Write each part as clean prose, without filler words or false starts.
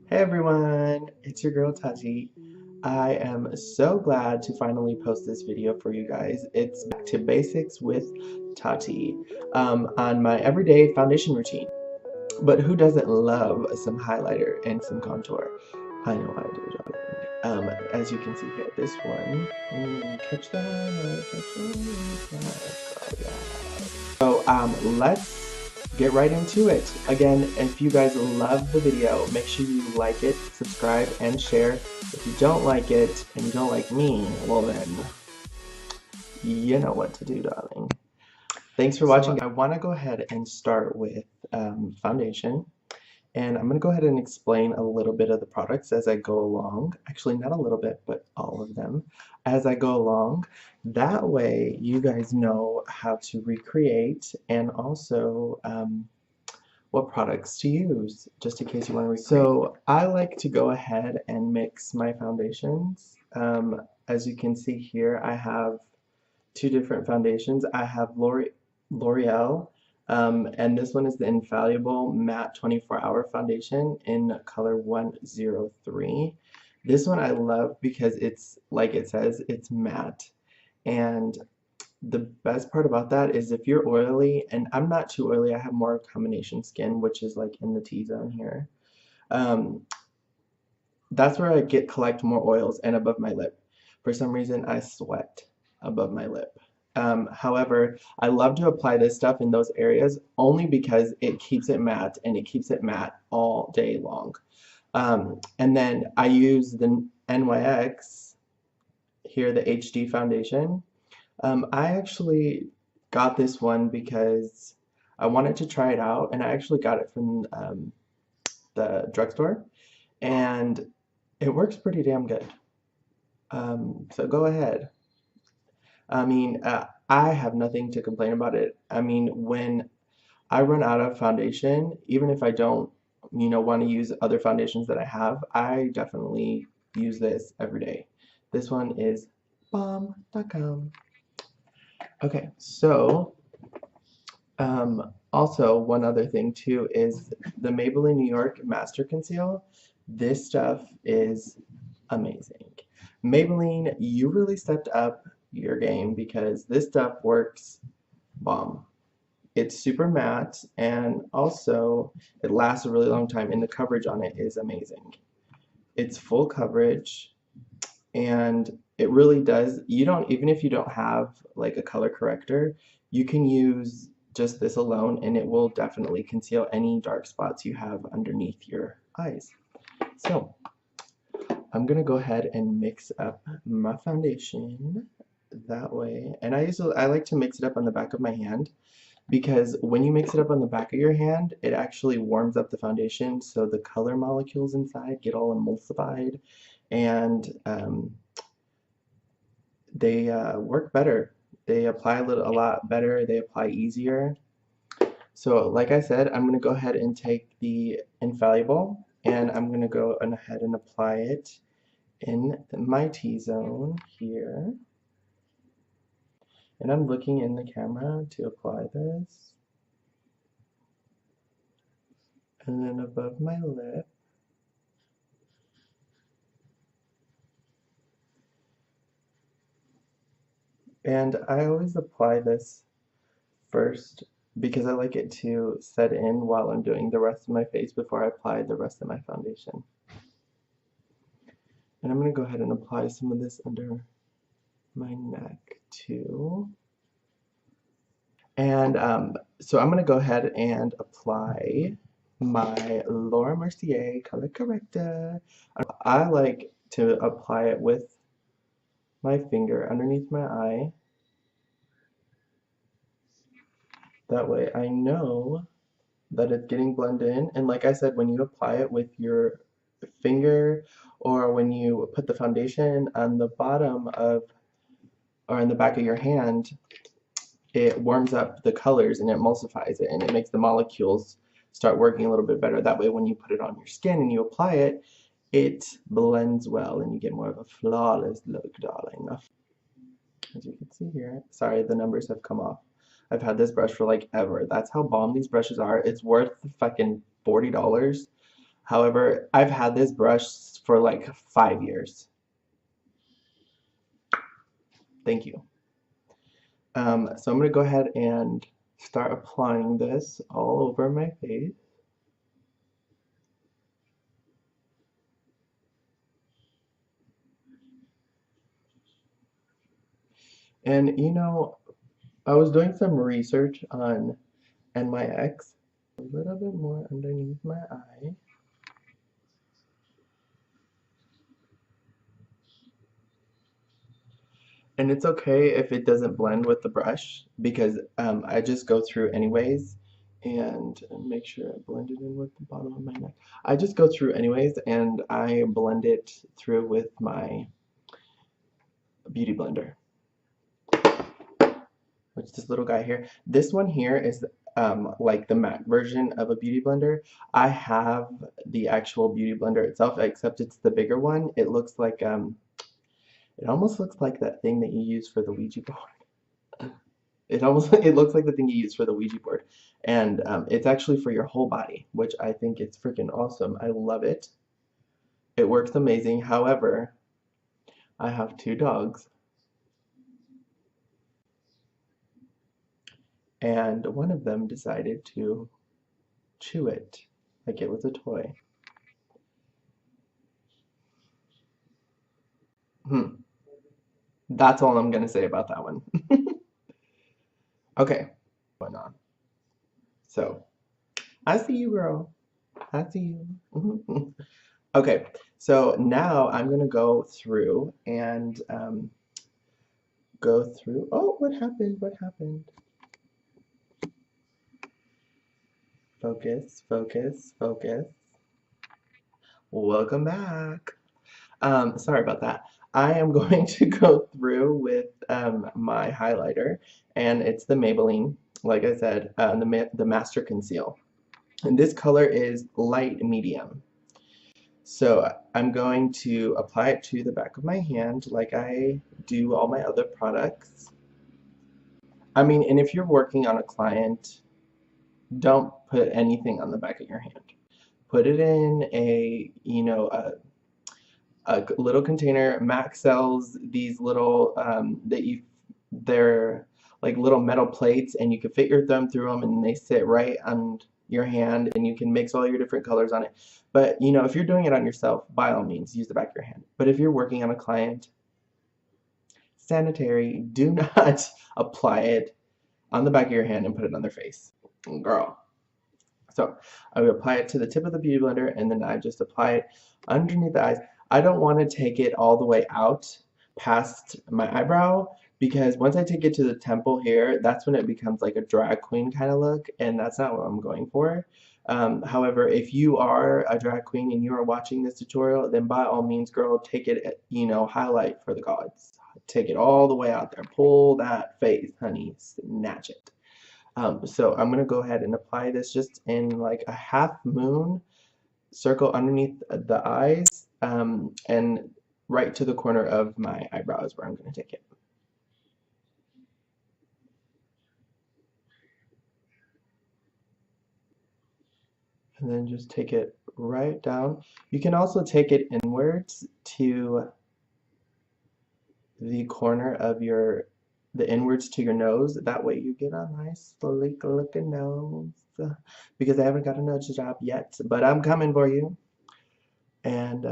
Hey everyone, it's your girl Tati. I am so glad to finally post this video for you guys. It's back to basics with Tati on my everyday foundation routine. But who doesn't love some highlighter and some contour? I know I do, darling. As you can see here, this one, catch the highlight, catch the highlight, yeah. So let's get right into it. Again, if you guys love the video, make sure you like it, subscribe, and share. If you don't like it and you don't like me, well then, you know what to do, darling. Thanks for watching. I want to go ahead and start with foundation. And I'm going to go ahead and explain a little bit of the products as I go along. Actually, not a little bit, but all of them as I go along. That way, you guys know how to recreate and also what products to use, just in case you want to recreate. So I like to go ahead and mix my foundations. As you can see here, I have two different foundations. I have L'Oreal, and this one is the Infallible Matte 24-Hour Foundation in color 103. This one I love because it's, like it says, it's matte. And the best part about that is if you're oily, and I'm not too oily, I have more combination skin, which is like in the T-zone here. Um, that's where I collect more oils and above my lip. For some reason, I sweat above my lip. However, I love to apply this stuff in those areas only because it keeps it matte and it keeps it matte all day long. And then I use the NYX here, the HD foundation. I actually got this one because I wanted to try it out, and I actually got it from the drugstore, and it works pretty damn good. So go ahead. I mean, I have nothing to complain about it. I mean, when I run out of foundation, even if I don't, want to use other foundations that I have, I definitely use this every day. This one is bomb.com. Okay, so also one other thing too is the Maybelline New York Master Conceal. This stuff is amazing. Maybelline, you really stepped up your game because this stuff works bomb. It's super matte and also it lasts a really long time and the coverage on it is amazing. It's full coverage and it really does, even if you don't have like a color corrector, you can use just this alone and it will definitely conceal any dark spots you have underneath your eyes. So I'm gonna go ahead and mix up my foundation that way. And I like to mix it up on the back of my hand because when you mix it up on the back of your hand, it actually warms up the foundation so the color molecules inside get all emulsified and they work better. They apply a lot better, they apply easier. So like I said, I'm gonna go ahead and take the Infallible and I'm gonna go ahead and apply it in my T-zone here. And I'm looking in the camera to apply this. And then above my lip. And I always apply this first because I like it to set in while I'm doing the rest of my face before I apply the rest of my foundation. And I'm going to go ahead and apply some of this under my neck too. And so I'm going to go ahead and apply my Laura Mercier Color Corrector. I like to apply it with my finger underneath my eye. That way I know that it's getting blended in. And like I said, when you apply it with your finger or when you put the foundation on the bottom of or in the back of your hand, it warms up the colors and it emulsifies it and it makes the molecules start working a little bit better. That way when you put it on your skin and you apply it, it blends well and you get more of a flawless look, darling. As you can see here, sorry, the numbers have come off. I've had this brush for like ever. That's how bomb these brushes are. It's worth fucking $40. However, I've had this brush for like 5 years. Thank you. So I'm going to go ahead and start applying this all over my face. And you know, I was doing some research on NYX. A little bit more underneath my eye. And it's okay if it doesn't blend with the brush because I just go through anyways and make sure I blend it in with the bottom of my neck. I just go through anyways and I blend it through with my beauty blender, which is this little guy here. This one here is like the matte version of a beauty blender. I have the actual beauty blender itself, except it's the bigger one. It looks like it almost looks like that thing that you use for the Ouija board. It looks like the thing you use for the Ouija board, and it's actually for your whole body, which I think is freaking awesome. I love it. It works amazing. However, I have 2 dogs, and one of them decided to chew it like it was a toy. Hmm. That's all I'm gonna say about that one. Okay, going on. So, I see you, girl. I see you. Okay, so now I'm gonna go through and go through. Oh, what happened? What happened? Focus, focus, focus. Welcome back. Sorry about that. I am going to go through with my highlighter, and it's the Maybelline, like I said, the Master Conceal. And this color is light medium. So I'm going to apply it to the back of my hand like I do all my other products. I mean, and if you're working on a client, don't put anything on the back of your hand. Put it in a, you know, a little container. Mac sells these little they're like little metal plates, and you can fit your thumb through them, and they sit right on your hand, and you can mix all your different colors on it. But you know, if you're doing it on yourself, by all means, use the back of your hand. But if you're working on a client, sanitary, do not apply it on the back of your hand and put it on their face, girl. So I would apply it to the tip of the beauty blender, and then I just apply it underneath the eyes. I don't want to take it all the way out past my eyebrow, because once I take it to the temple here, that's when it becomes like a drag queen kind of look, and that's not what I'm going for. However, if you are a drag queen and you are watching this tutorial, then by all means, girl, take it, you know, highlight for the gods. Take it all the way out there. Pull that face, honey. Snatch it. So I'm going to go ahead and apply this just in like a half moon circle underneath the eyes, and right to the corner of my eyebrow is where I'm going to take it. And then just take it right down. You can also take it inwards to the corner of the inwards to your nose. That way you get a nice sleek looking nose. Because I haven't got a nose job yet, but I'm coming for you. And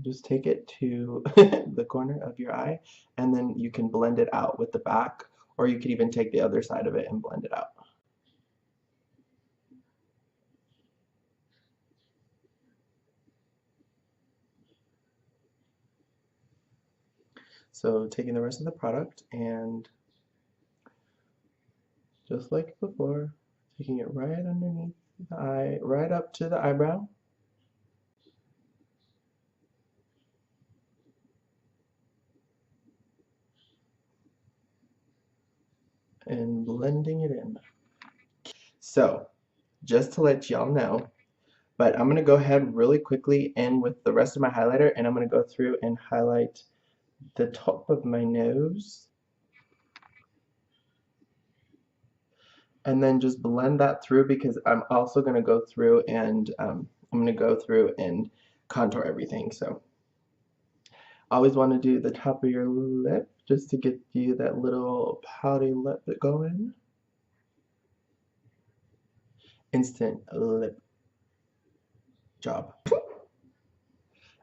just take it to the corner of your eye, and then you can blend it out with the back, or you could even take the other side of it and blend it out. So taking the rest of the product and just like before, taking it right underneath the eye, right up to the eyebrow. And blending it in. So, just to let y'all know, but I'm going to go ahead really quickly and with the rest of my highlighter, and I'm going to go through and highlight the top of my nose. And then just blend that through, because I'm also going to go through and I'm going to go through and contour everything. So I always want to do the top of your lip just to get you that little pouty lip going. Instant lip job.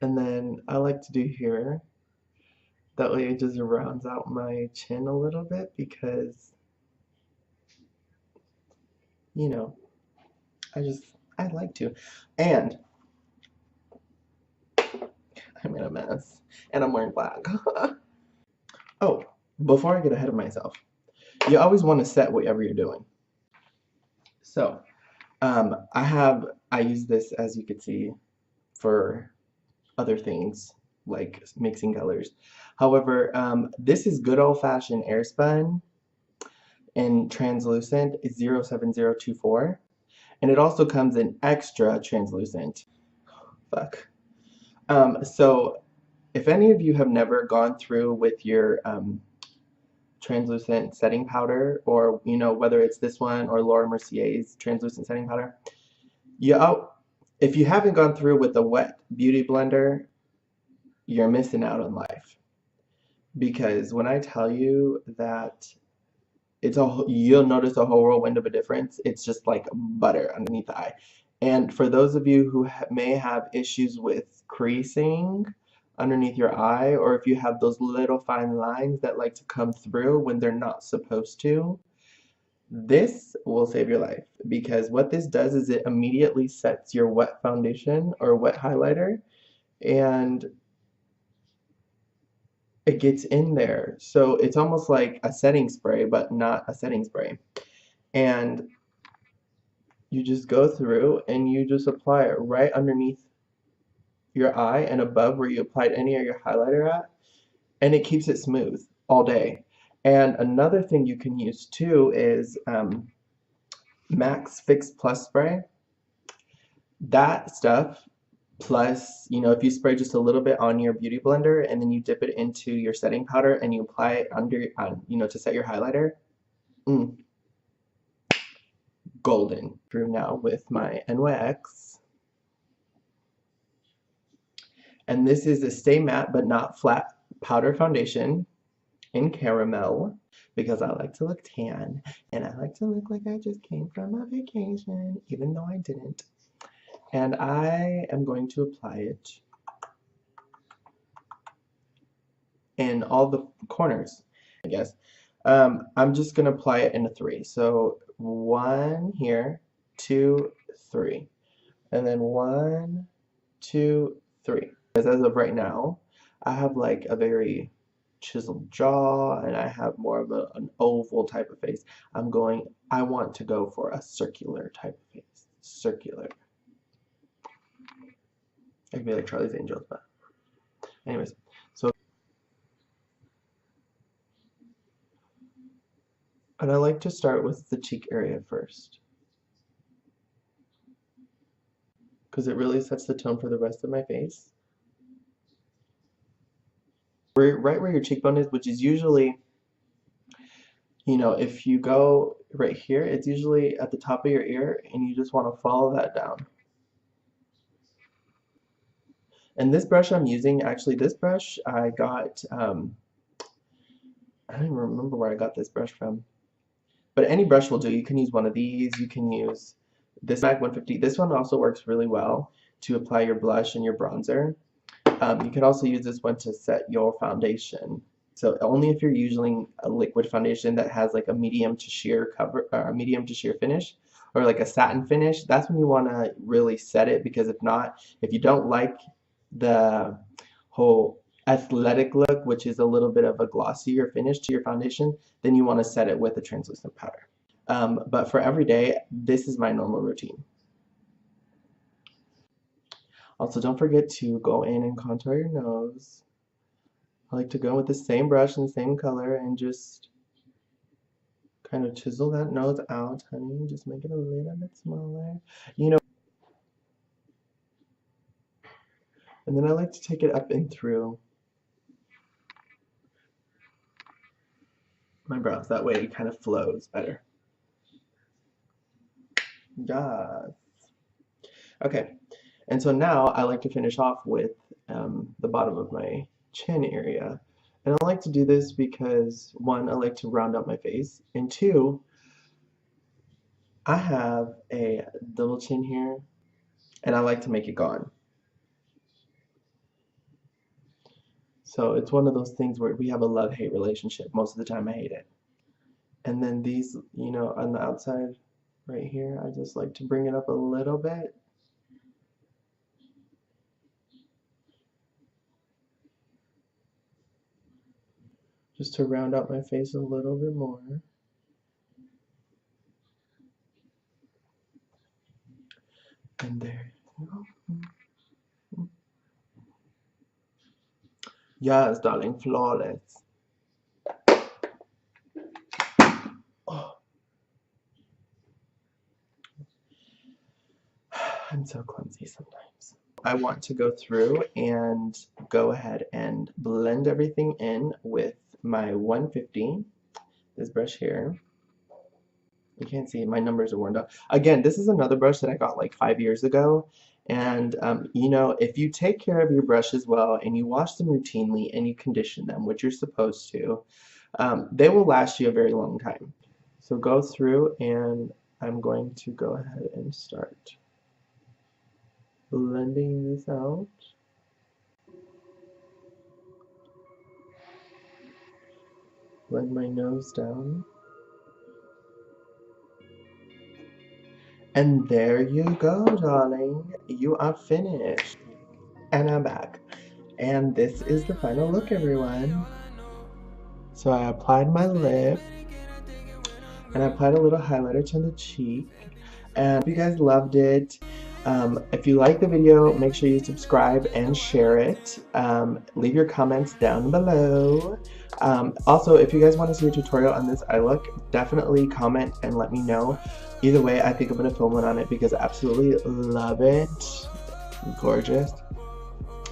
And then I like to do here. That way it just rounds out my chin a little bit because, you know, I like to. And I'm in a mess. And I'm wearing black. Oh, before I get ahead of myself, you always want to set whatever you're doing. So, I use this, as you can see, for other things like mixing colors. However, this is good old-fashioned AirSpun in translucent 07024, and it also comes in extra translucent. Fuck. So if any of you have never gone through with your translucent setting powder, or you know, whether it's this one or Laura Mercier's translucent setting powder, if you haven't gone through with the wet beauty blender, you're missing out on life. Because when I tell you that you'll notice a whole whirlwind of a difference. It's just like butter underneath the eye. And for those of you who may have issues with creasing underneath your eye, or if you have those little fine lines that like to come through when they're not supposed to, this will save your life. Because what this does is it immediately sets your wet foundation or wet highlighter, and it gets in there. So it's almost like a setting spray, but not a setting spray. And you just go through and you just apply it right underneath your eye and above where you applied any of your highlighter at, and it keeps it smooth all day. And another thing you can use too is Max Fix Plus spray. That stuff, plus, you know, if you spray just a little bit on your beauty blender and then you dip it into your setting powder and you apply it under, you know, to set your highlighter, golden. Through now with my NYX. And this is a Stay Matte But Not Flat powder foundation in caramel, because I like to look tan and I like to look like I just came from a vacation, even though I didn't. And I am going to apply it in all the corners, I guess. I'm just going to apply it in a 3. So 1 here, 2, 3. And then 1, 2, 3. As of right now, I have like a very chiseled jaw and I have more of an oval type of face. I want to go for a circular type of face. Circular. I could be like Charlie's Angels, but anyways. So, and I like to start with the cheek area first, because it really sets the tone for the rest of my face. Right where your cheekbone is, which is usually, you know, if you go right here, it's usually at the top of your ear, and you just want to follow that down. And this brush I'm using, actually this brush I got, I don't even remember where I got this brush from. But any brush will do. You can use one of these, you can use this MAC 150. This one also works really well to apply your blush and your bronzer. You can also use this one to set your foundation. So only if you're using a liquid foundation that has like a medium to sheer cover, or medium to sheer finish, or like a satin finish, that's when you want to really set it. Because if not, if you don't like the whole athletic look, which is a little bit of a glossier finish to your foundation, then you want to set it with a translucent powder. But for every day, this is my normal routine. Also, don't forget to go in and contour your nose. I like to go with the same brush and the same color and just kind of chisel that nose out, honey. Just make it a little bit smaller. You know. And then I like to take it up and through my brows. That way it kind of flows better. Yes. Okay. And so now I like to finish off with the bottom of my chin area. And I like to do this because, one, I like to round out my face, and two, I have a double chin here, and I like to make it gone. So it's one of those things where we have a love-hate relationship. Most of the time I hate it. And then these, you know, on the outside right here, I just like to bring it up a little bit. Just to round out my face a little bit more. And there you go. Yes, darling, flawless. Oh. I'm so clumsy sometimes. I want to go through and go ahead and blend everything in with my 150, this brush here. You can't see, my numbers are worn down. Again, this is another brush that I got like 5 years ago. And, you know, if you take care of your brushes well and you wash them routinely and you condition them, which you're supposed to, they will last you a very long time. So go through and I'm going to go ahead and start blending this out. Blend my nose down. And there you go, darling. You are finished. And I'm back. And this is the final look, everyone. So I applied my lip. And I applied a little highlighter to the cheek. And if you guys loved it, if you like the video, make sure you subscribe and share it. Leave your comments down below. Also, if you guys want to see a tutorial on this eye look, definitely comment and let me know. Either way, I think I'm going to film one on it because I absolutely love it. Gorgeous.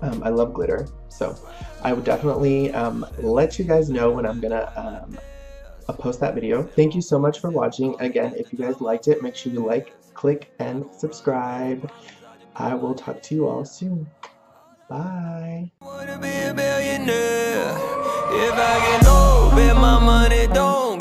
I love glitter, so I would definitely let you guys know when I'm going to post that video. Thank you so much for watching. Again, if you guys liked it, make sure you like, click, and subscribe. I will talk to you all soon. Bye. If I get no, bet my money don't